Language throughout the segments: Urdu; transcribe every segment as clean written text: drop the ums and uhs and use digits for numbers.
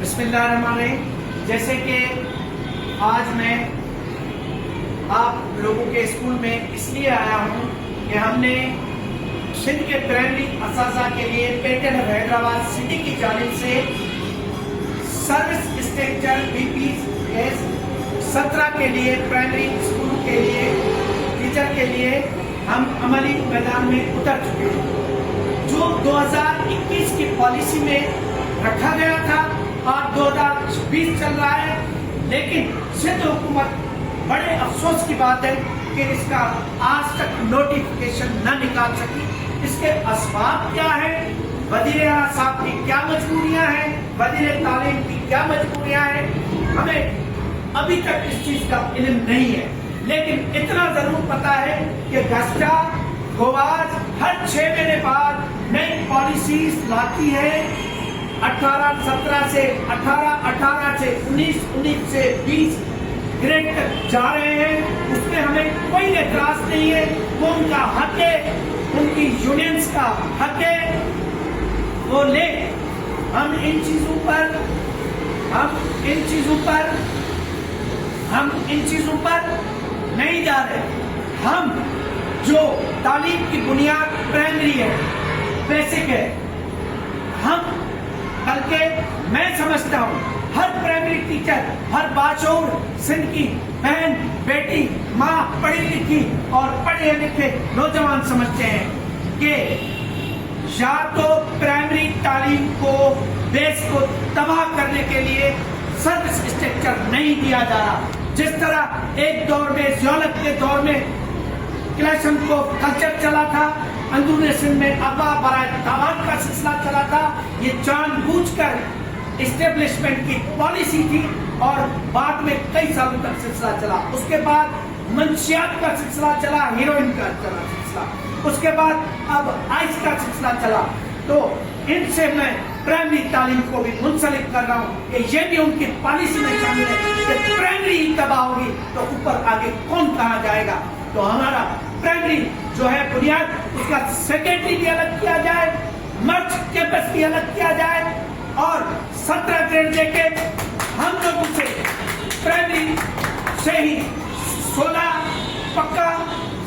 بسم اللہ الرحمن الرحیم. جیسے کہ آج میں آپ لوگوں کے اسکول میں اس لیے آیا ہوں کہ ہم نے سندھ کے پرائمری اساتذہ کے لیے پیٹن حیدرآباد سٹی کی جانب سے سروس اسٹرکچر BPS 17 کے لیے پرائمری اسکول کے لیے ٹیچر کے لیے ہم عملی میدان میں اتر چکے ہیں. جو 2021 کی پالیسی میں رکھا گیا تھا اور 2020 چل رہا ہے، لیکن سندھ حکومت بڑے افسوس کی بات ہے کہ اس کا آج تک نوٹیفیکیشن نہ نکال سکی. اس کے اسباب کیا ہیں، وزیر اعلیٰ صاحب کی کیا مجبوریاں ہیں، وزیر تعلیم کی کیا مجبوریاں ہیں، ہمیں ابھی تک اس چیز کا علم نہیں ہے. لیکن اتنا ضرور پتا ہے کہ گزشتہ گواز ہر 6 مہینے بعد نئی پالیسیز لاتی ہے. 18-17 سے 18 سے 19 سے 20 گریڈ تک جا رہے ہیں. اس میں ہمیں کوئی اعتراض نہیں ہے، وہ ان کا حق ہے، ان کی یونینز کا حق ہے، وہ لے. ہم ان چیزوں پر نہیں جا رہے. ہم جو تعلیم کی بنیاد پرائمری ہے، بیسک ہے، ہم بلکہ میں سمجھتا ہوں ہر پرائمری ٹیچر، ہر باشعور سندھ کی بہن بیٹی ماں پڑھی لکھی اور پڑھے لکھے نوجوان سمجھتے ہیں کہ یا تو پرائمری تعلیم کو بیس کو تباہ کرنے کے لیے سروس اسٹرکچر نہیں دیا جا رہا. جس طرح ایک دور میں ضیالت کے دور میں کلیشن کو کلچر چلا تھا، اندرون سندھ میں ابا برائے دعوت کا سلسلہ چلا تھا، یہ جان بوجھ کر اسٹیبلشمنٹ کی پالیسی تھی اور بعد میں کئی سالوں تک سلسلہ چلا. اس کے بعد منشیات کا سلسلہ چلا، ہیروئن کا چلا سلسلہ، اس کے بعد اب آئس کا سلسلہ چلا. تو ان سے میں پرائمری تعلیم کو بھی منسلک کر رہا ہوں کہ یہ بھی ان کی پالیسی میں شامل ہے کہ پرائمری ہی تباہ ہوگی تو اوپر آگے کون کہا جائے گا. تو ہمارا پرائمری جو ہے بنیاد، اس کا سیکنڈری بھی الگ کیا جائے، مرچ کیمپس بھی الگ کیا جائے اور 17 گریڈ دے کے ہم لوگوں سے پرائمری سے ہی 16 پکا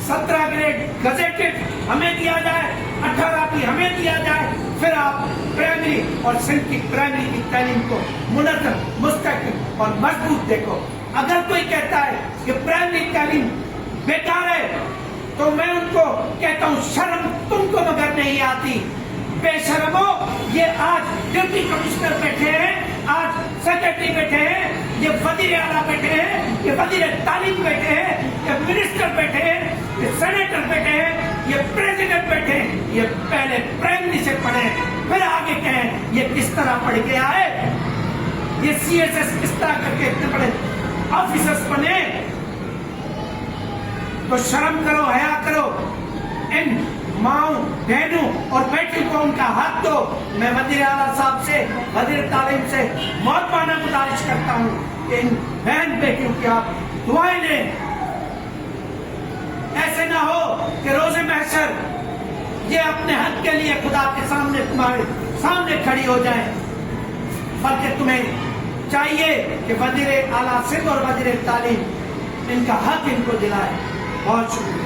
17 گریڈ گزیٹڈ ہمیں دیا جائے، 18 بھی ہمیں دیا جائے. پھر آپ پرائمری اور سندھ کی پرائمری کی تعلیم کو منظم، مستقل اور مضبوط دیکھو. اگر کوئی کہتا ہے کہ پرائمری تعلیم بیکار ہے تو میں ان کو کہتا ہوں شرم تم کو مگر نہیں آتی. بے شرمو، یہ آج ڈپٹی کمشنر بیٹھے ہیں، آج سیکرٹری بیٹھے ہیں، یہ وزیر اعلیٰ بیٹھے ہیں، یہ وزیر تعلیم بیٹھے ہیں، یہ منسٹر بیٹھے ہیں، یہ سینیٹر بیٹھے ہیں، یہ پریزیڈنٹ بیٹھے ہیں. یہ پہلے پرائمری سے پڑھیں پھر آگے کہیں یہ کس طرح پڑھ کے آئے، یہ CSS کس طرح کر کے اتنے بڑے آفیسرز بنے. تو شرم کرو، حیا کرو. ان ماؤں بہنوں اور بیٹیوں کو ان کا حق دو. میں وزیر اعلیٰ صاحب سے، وزیر تعلیم سے محبانہ گزارش کرتا ہوں کہ ان بہن بیٹیوں کی آپ دعائیں لیں. ایسے نہ ہو کہ روز محشر یہ اپنے حق کے لیے خدا کے سامنے تمہارے سامنے کھڑی ہو جائیں. بلکہ تمہیں چاہیے کہ وزیر اعلیٰ سندھ اور وزیر تعلیم ان کا حق ان کو دلائے. بہت شکریہ.